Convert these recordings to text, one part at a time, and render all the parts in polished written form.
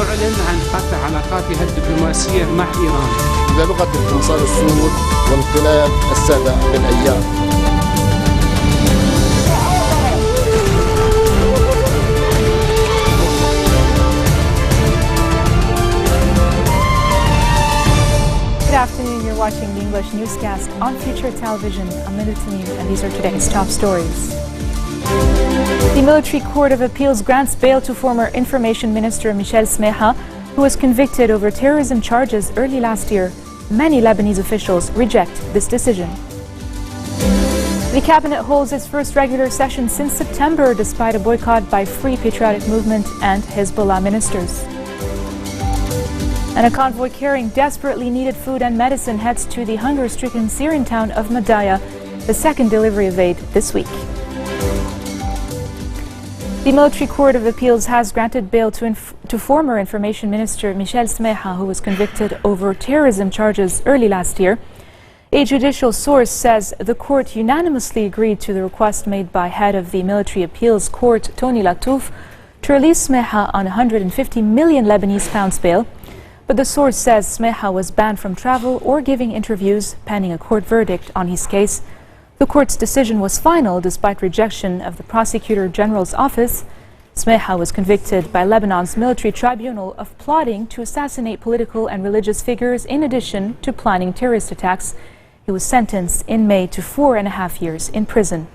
تعلن عن قطع علاقاتها الدبلوماسية مع إيران. إذا لغة انصار السود وانقلاب السادة بالأيام. Good afternoon, you're watching the English newscast on Future Television. I'm Linda Tamim, and these are today's top stories. The Military Court of Appeals grants bail to former Information Minister Michel Smeha, who was convicted over terrorism charges early last year. Many Lebanese officials reject this decision. The cabinet holds its first regular session since September, despite a boycott by Free Patriotic Movement and Hezbollah ministers. And a convoy carrying desperately needed food and medicine heads to the hunger-stricken Syrian town of Madaya, the second delivery of aid this week. The Military Court of Appeals has granted bail to former Information Minister Michel Smeha, who was convicted over terrorism charges early last year. A judicial source says the court unanimously agreed to the request made by head of the Military Appeals Court, Tony Latouf, to release Smeha on 150 million Lebanese pounds bail. But the source says Smeha was banned from travel or giving interviews pending a court verdict on his case. The court's decision was final despite rejection of the Prosecutor General's office. Smeha was convicted by Lebanon's military tribunal of plotting to assassinate political and religious figures in addition to planning terrorist attacks. He was sentenced in May to 4.5 years in prison.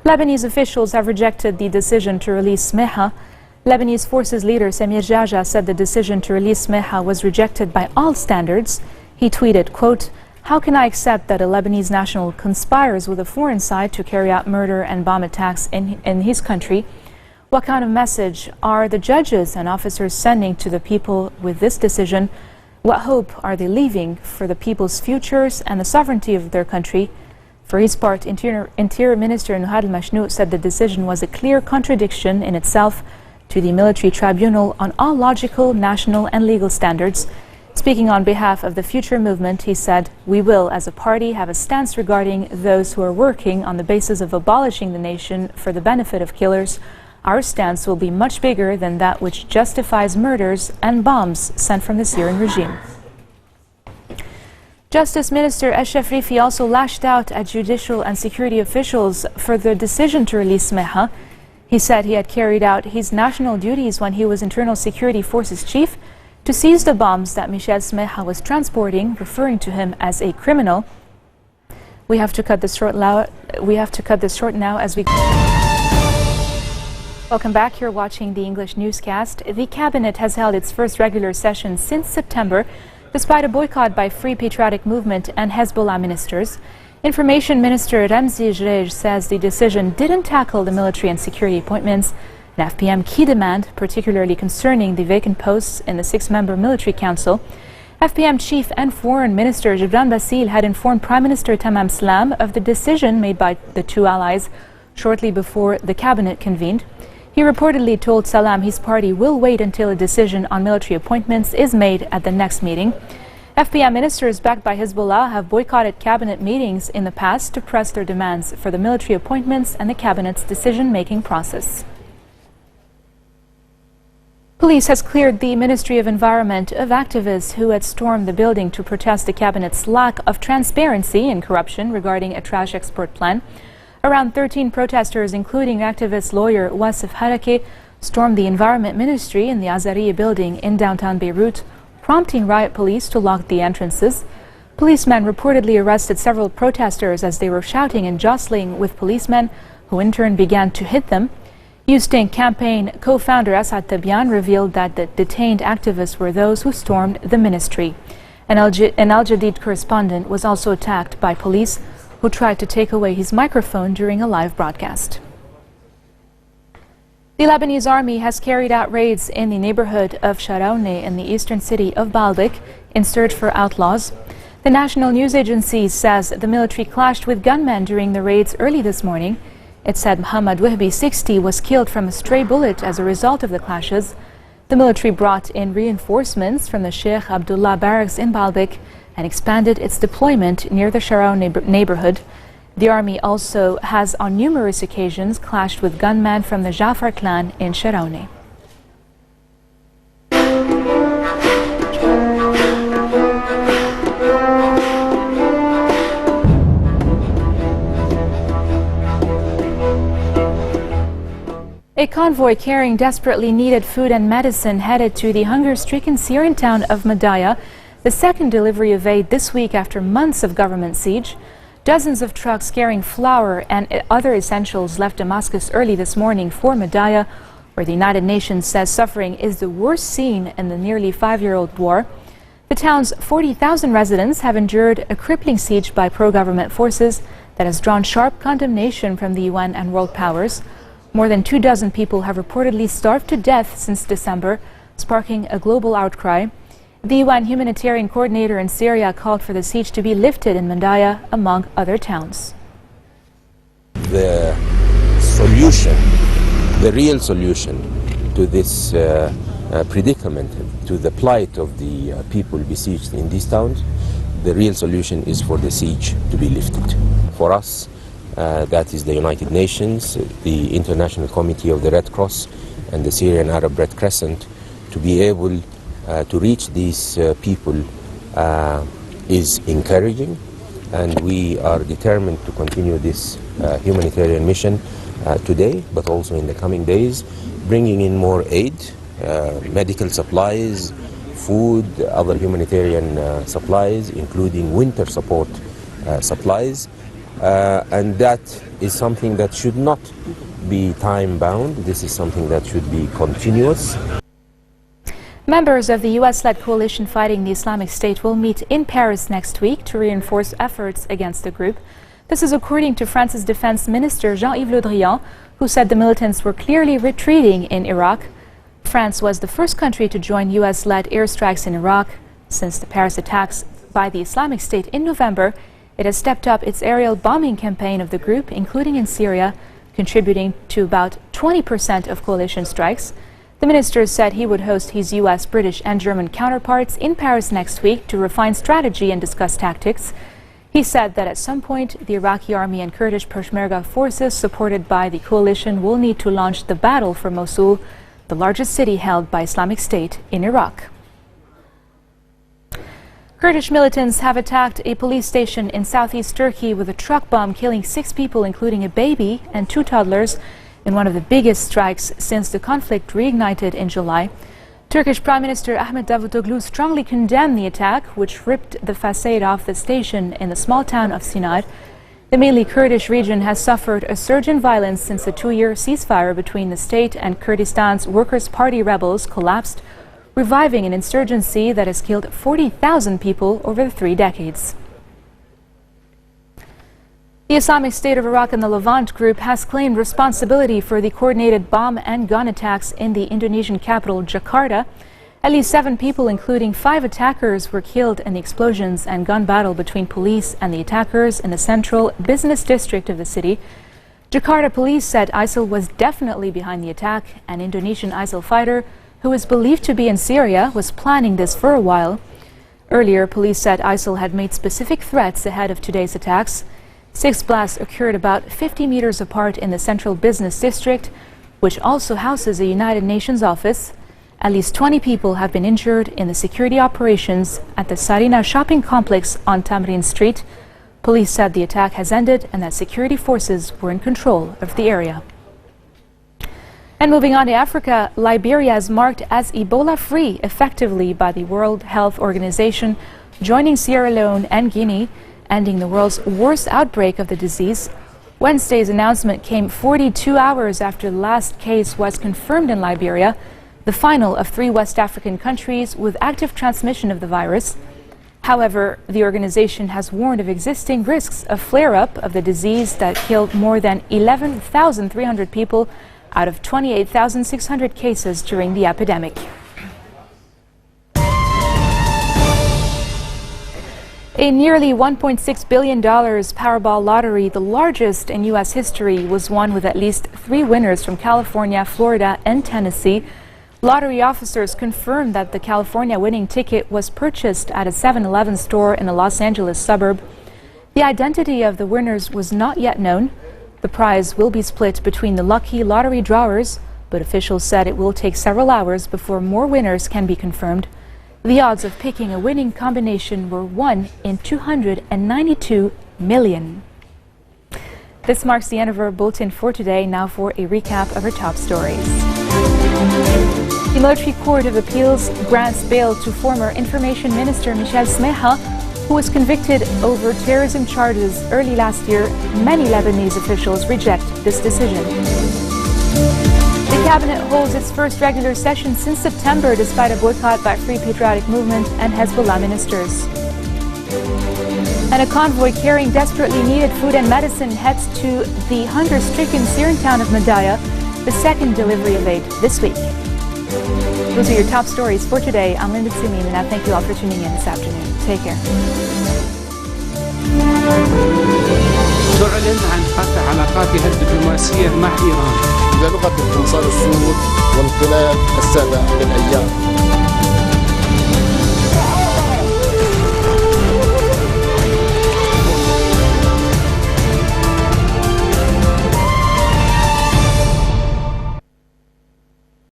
Lebanese officials have rejected the decision to release Smeha. Lebanese Forces leader Samir Jaja said the decision to release Smeha was rejected by all standards. He tweeted, quote, "How can I accept that a Lebanese national conspires with a foreign side to carry out murder and bomb attacks in his country? What kind of message are the judges and officers sending to the people with this decision? What hope are they leaving for the people's futures and the sovereignty of their country?" For his part, Interior Minister Nuhad al-Mashnout said the decision was a clear contradiction in itself to the military tribunal on all logical, national and legal standards. Speaking on behalf of the Future movement, he said, "We will, as a party, have a stance regarding those who are working on the basis of abolishing the nation for the benefit of killers. Our stance will be much bigger than that which justifies murders and bombs sent from the Syrian regime." Justice Minister Ashraf Rifi also lashed out at judicial and security officials for the decision to release Smeha. He said he had carried out his national duties when he was Internal Security Forces chief to seize the bombs that Michel Smeha was transporting, referring to him as a criminal. We have to cut this short now as we... Welcome back. You're watching the English newscast. The cabinet has held its first regular session since September, despite a boycott by Free Patriotic Movement and Hezbollah ministers. Information Minister Ramzi Jrej says the decision didn't tackle the military and security appointments, an FPM key demand, particularly concerning the vacant posts in the 6-member military council. FPM Chief and Foreign Minister Gibran Bassil had informed Prime Minister Tamam Salam of the decision made by the two allies shortly before the cabinet convened. He reportedly told Salam his party will wait until a decision on military appointments is made at the next meeting. FPM ministers backed by Hezbollah have boycotted cabinet meetings in the past to press their demands for the military appointments and the cabinet's decision-making process. Police has cleared the Ministry of Environment of activists who had stormed the building to protest the cabinet's lack of transparency and corruption regarding a trash export plan. Around 13 protesters, including activist lawyer Wasif Harake, stormed the Environment Ministry in the Azariya building in downtown Beirut, prompting riot police to lock the entrances. Policemen reportedly arrested several protesters as they were shouting and jostling with policemen, who in turn began to hit them. Houston campaign co-founder Asad Tabian revealed that the detained activists were those who stormed the ministry. An Al Jadid correspondent was also attacked by police, who tried to take away his microphone during a live broadcast. The Lebanese army has carried out raids in the neighborhood of Sharawne in the eastern city of Baalbek in search for outlaws. The national news agency says the military clashed with gunmen during the raids early this morning. It said Muhammad Wahbi, 60, was killed from a stray bullet as a result of the clashes. The military brought in reinforcements from the Sheikh Abdullah barracks in Baalbek and expanded its deployment near the Sharawne neighborhood. The army also has on numerous occasions clashed with gunmen from the Jafar clan in Sharawneh. A convoy carrying desperately needed food and medicine headed to the hunger-stricken Syrian town of Madaya, the second delivery of aid this week after months of government siege. Dozens of trucks carrying flour and other essentials left Damascus early this morning for Madaya, where the United Nations says suffering is the worst seen in the nearly 5-year-old war. The town's 40,000 residents have endured a crippling siege by pro-government forces that has drawn sharp condemnation from the UN and world powers. More than 24 people have reportedly starved to death since December, sparking a global outcry. The UN humanitarian coordinator in Syria called for the siege to be lifted in Madaya, among other towns. The solution, the real solution to this predicament, to the plight of the people besieged in these towns, the real solution is for the siege to be lifted. For us, that is the United Nations, the International Committee of the Red Cross and the Syrian Arab Red Crescent, to be able to reach these people is encouraging, and we are determined to continue this humanitarian mission today, but also in the coming days, bringing in more aid, medical supplies, food, other humanitarian supplies, including winter support supplies. And that is something that should not be time-bound. This is something that should be continuous. Members of the US-led coalition fighting the Islamic State will meet in Paris next week to reinforce efforts against the group. This is according to France's Defense Minister Jean-Yves Le Drian, who said the militants were clearly retreating in Iraq. France was the first country to join US-led airstrikes in Iraq. Since the Paris attacks by the Islamic State in November, it has stepped up its aerial bombing campaign of the group, including in Syria, contributing to about 20% of coalition strikes. The minister said he would host his US, British and German counterparts in Paris next week to refine strategy and discuss tactics. He said that at some point the Iraqi army and Kurdish Peshmerga forces supported by the coalition will need to launch the battle for Mosul, the largest city held by Islamic State in Iraq. Kurdish militants have attacked a police station in southeast Turkey with a truck bomb, killing 6 people, including a baby and 2 toddlers, in one of the biggest strikes since the conflict reignited in July. Turkish Prime Minister Ahmet Davutoglu strongly condemned the attack, which ripped the facade off the station in the small town of Sinaj. The mainly Kurdish region has suffered a surge in violence since the 2-year ceasefire between the state and Kurdistan's Workers' Party rebels collapsed, reviving an insurgency that has killed 40,000 people over 3 decades. The Islamic State of Iraq and the Levant group has claimed responsibility for the coordinated bomb and gun attacks in the Indonesian capital, Jakarta. At least 7 people, including 5 attackers, were killed in the explosions and gun battle between police and the attackers in the central business district of the city. Jakarta police said ISIL was definitely behind the attack. An Indonesian ISIL fighter, who is believed to be in Syria, was planning this for a while. Earlier, police said ISIL had made specific threats ahead of today's attacks. 6 blasts occurred about 50 meters apart in the central business district, which also houses a United Nations office. At least 20 people have been injured in the security operations at the Sarina shopping complex on Tamrin Street. Police said the attack has ended and that security forces were in control of the area. And moving on to Africa, Liberia is marked as Ebola-free effectively by the World Health Organization, joining Sierra Leone and Guinea, ending the world's worst outbreak of the disease. Wednesday's announcement came 42 hours after the last case was confirmed in Liberia, the final of 3 West African countries with active transmission of the virus. However, the organization has warned of existing risks of flare-up of the disease that killed more than 11,300 people out of 28,600 cases during the epidemic. A nearly $1.6 billion Powerball lottery, the largest in U.S. history, was won with at least 3 winners from California, Florida, and Tennessee. Lottery officers confirmed that the California winning ticket was purchased at a 7-Eleven store in the Los Angeles suburb. The identity of the winners was not yet known. The prize will be split between the lucky lottery drawers, but officials said it will take several hours before more winners can be confirmed. The odds of picking a winning combination were 1 in 292 million. This marks the end of our bulletin for today. Now for a recap of our top stories. The Military Court of Appeals grants bail to former Information Minister Michel Smeha, who was convicted over terrorism charges early last year. Many Lebanese officials reject this decision. The cabinet holds its first regular session since September, despite a boycott by Free Patriotic Movement and Hezbollah ministers. And a convoy carrying desperately needed food and medicine heads to the hunger-stricken Syrian town of Madaya, the second delivery of aid this week. Those are your top stories for today. I'm Linda Tsimim, and I thank you all for tuning in this afternoon. Take care. تعلن عن قطع علاقاتها الدبلوماسية مع إيران. بلغة القنصل السود وانقلاب السادة بالأيام.